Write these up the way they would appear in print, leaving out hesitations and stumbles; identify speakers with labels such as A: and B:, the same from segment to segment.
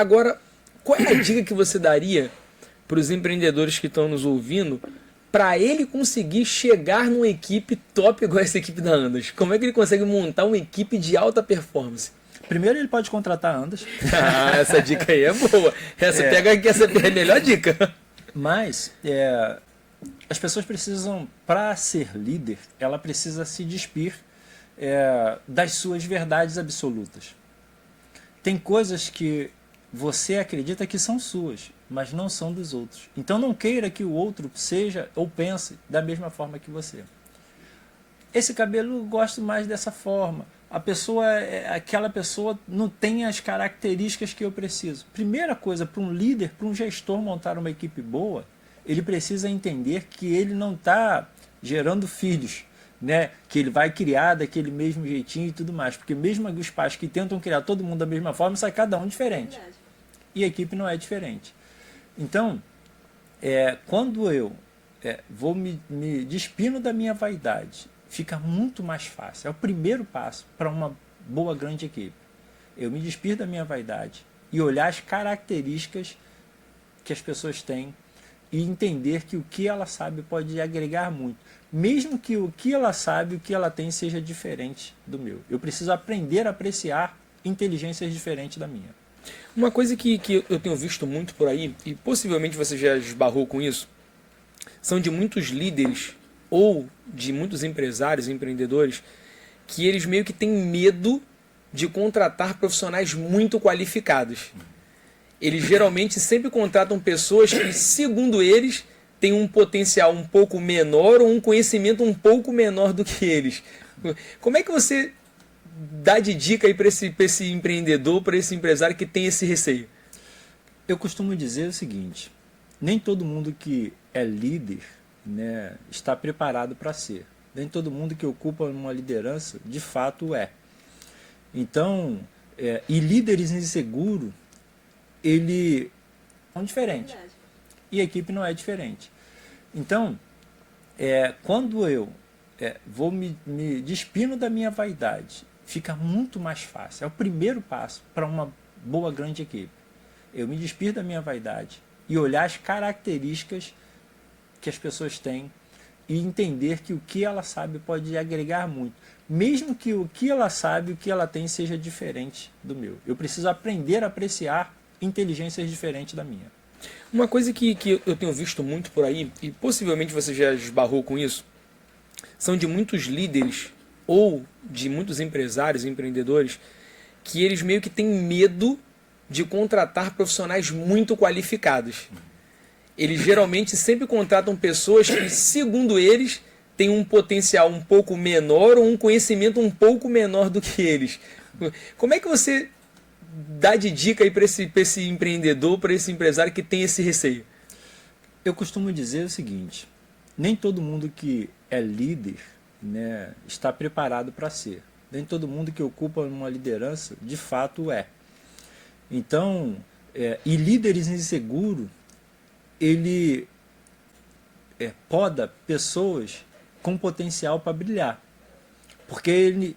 A: Agora, qual é a dica que você daria para os empreendedores que estão nos ouvindo para ele conseguir chegar numa equipe top igual essa equipe da Andas? Como é que ele consegue montar uma equipe de alta performance?
B: Primeiro ele pode contratar a Andas.
A: Ah, essa dica aí é boa. Pega aqui, essa é a melhor dica.
B: Mas as pessoas precisam, para ser líder, ela precisa se despir das suas verdades absolutas. Tem coisas que você acredita que são suas, mas não são dos outros. Então não queira que o outro seja ou pense da mesma forma que você. Esse cabelo eu gosto mais dessa forma. Aquela pessoa não tem as características que eu preciso. Primeira coisa, para um líder, para um gestor montar uma equipe boa, ele precisa entender que ele não está gerando filhos, né? Que ele vai criar daquele mesmo jeitinho e tudo mais. Porque mesmo os pais que tentam criar todo mundo da mesma forma, sai cada um diferente. E a equipe não é diferente. Então, quando eu vou me despindo da minha vaidade, fica muito mais fácil. É o primeiro passo para uma boa, grande equipe. Eu me despir da minha vaidade e olhar as características que as pessoas têm e entender que o que ela sabe pode agregar muito. Mesmo que o que ela sabe, o que ela tem seja diferente do meu. Eu preciso aprender a apreciar inteligências diferentes da minha.
A: Uma coisa que eu tenho visto muito por aí, e possivelmente você já esbarrou com isso, são de muitos líderes ou de muitos empresários, empreendedores, que eles meio que têm medo de contratar profissionais muito qualificados. Eles geralmente sempre contratam pessoas que, segundo eles, têm um potencial um pouco menor ou um conhecimento um pouco menor do que eles. Como é que você dá de dica aí para esse empreendedor, para esse empresário que tem esse receio?
B: Eu costumo dizer o seguinte: nem todo mundo que é líder, né, está preparado para ser. Nem todo mundo que ocupa uma liderança, de fato, é. Então, e líderes inseguros, eles são diferentes. E a equipe não é diferente. Então, quando eu vou me despindo da minha vaidade, fica muito mais fácil. É o primeiro passo para uma boa, grande equipe. Eu me despir da minha vaidade e olhar as características que as pessoas têm e entender que o que ela sabe pode agregar muito. Mesmo que o que ela sabe, o que ela tem seja diferente do meu. Eu preciso aprender a apreciar inteligências diferentes da minha.
A: Uma coisa que eu tenho visto muito por aí, e possivelmente você já esbarrou com isso, são de muitos líderes ou de muitos empresários, empreendedores, que eles meio que têm medo de contratar profissionais muito qualificados. Eles geralmente sempre contratam pessoas que, segundo eles, têm um potencial um pouco menor ou um conhecimento um pouco menor do que eles. Como é que você dá de dica aí para esse empreendedor, para esse empresário que tem esse receio?
B: Eu costumo dizer o seguinte: nem todo mundo que é líder, né, está preparado para ser. Nem todo mundo que ocupa uma liderança, de fato, é. Então, e líderes inseguros, ele poda pessoas com potencial para brilhar. Porque ele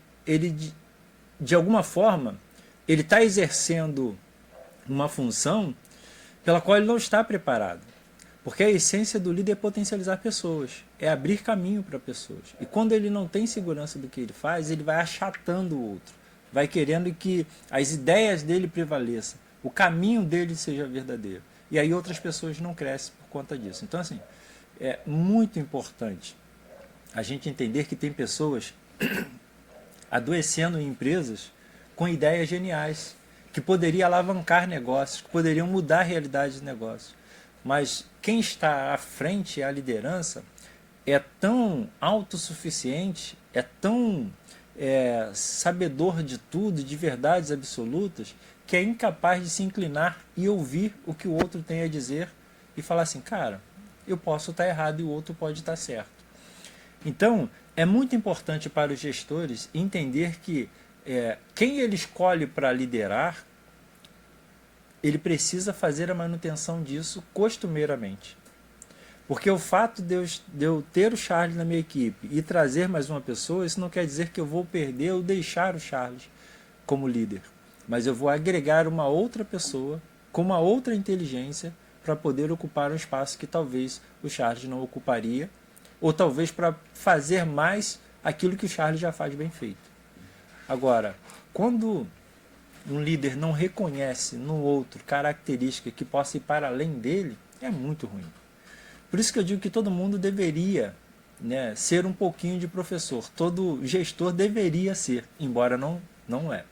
B: de alguma forma, ele está exercendo uma função pela qual ele não está preparado. Porque a essência do líder é potencializar pessoas, é abrir caminho para pessoas. E quando ele não tem segurança do que ele faz, ele vai achatando o outro, vai querendo que as ideias dele prevaleçam, o caminho dele seja verdadeiro. E aí outras pessoas não crescem por conta disso. Então, assim, é muito importante a gente entender que tem pessoas adoecendo em empresas com ideias geniais, que poderiam alavancar negócios, que poderiam mudar a realidade de negócios. Mas quem está à frente, a liderança, é tão autossuficiente, é tão sabedor de tudo, de verdades absolutas, que é incapaz de se inclinar e ouvir o que o outro tem a dizer e falar assim: cara, eu posso estar errado e o outro pode estar certo. Então, é muito importante para os gestores entender que quem ele escolhe para liderar, ele precisa fazer a manutenção disso costumeiramente. Porque o fato de eu ter o Charles na minha equipe e trazer mais uma pessoa, isso não quer dizer que eu vou perder ou deixar o Charles como líder. Mas eu vou agregar uma outra pessoa com uma outra inteligência para poder ocupar um espaço que talvez o Charles não ocuparia, ou talvez para fazer mais aquilo que o Charles já faz bem feito. Agora, quando um líder não reconhece no outro característica que possa ir para além dele, é muito ruim. Por isso que eu digo que todo mundo deveria, né, ser um pouquinho de professor. Todo gestor deveria ser, embora não é.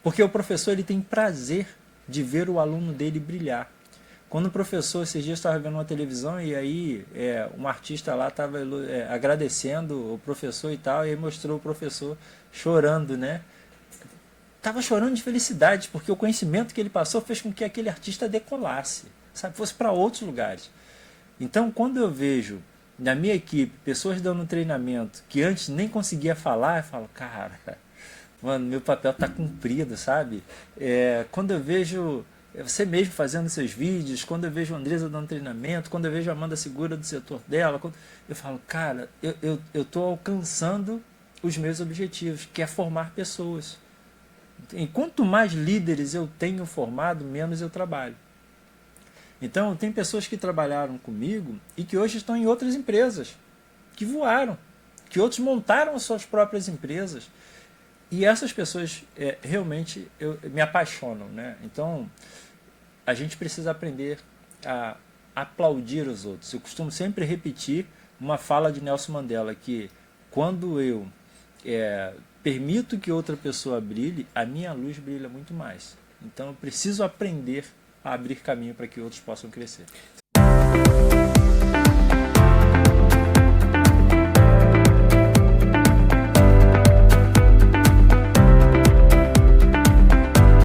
B: Porque o professor ele tem prazer de ver o aluno dele brilhar. Quando o professor, esses dias estava vendo uma televisão e aí um artista lá estava agradecendo o professor e tal, e aí mostrou o professor chorando, né? Estava chorando de felicidade, porque o conhecimento que ele passou fez com que aquele artista decolasse, sabe? Fosse para outros lugares. Então, quando eu vejo na minha equipe pessoas dando treinamento que antes nem conseguia falar, eu falo, cara, mano, meu papel está cumprido, sabe? Quando eu vejo você mesmo fazendo seus vídeos, quando eu vejo a Andresa dando treinamento, quando eu vejo a Amanda segura do setor dela, eu falo, cara, eu estou alcançando os meus objetivos, que é formar pessoas. E quanto mais líderes eu tenho formado, menos eu trabalho. Então, tem pessoas que trabalharam comigo e que hoje estão em outras empresas, que voaram, que outros montaram suas próprias empresas. E essas pessoas realmente me apaixonam, né? Então, a gente precisa aprender a aplaudir os outros. Eu costumo sempre repetir uma fala de Nelson Mandela, que quando eu permito que outra pessoa brilhe, a minha luz brilha muito mais. Então, eu preciso aprender a abrir caminho para que outros possam crescer.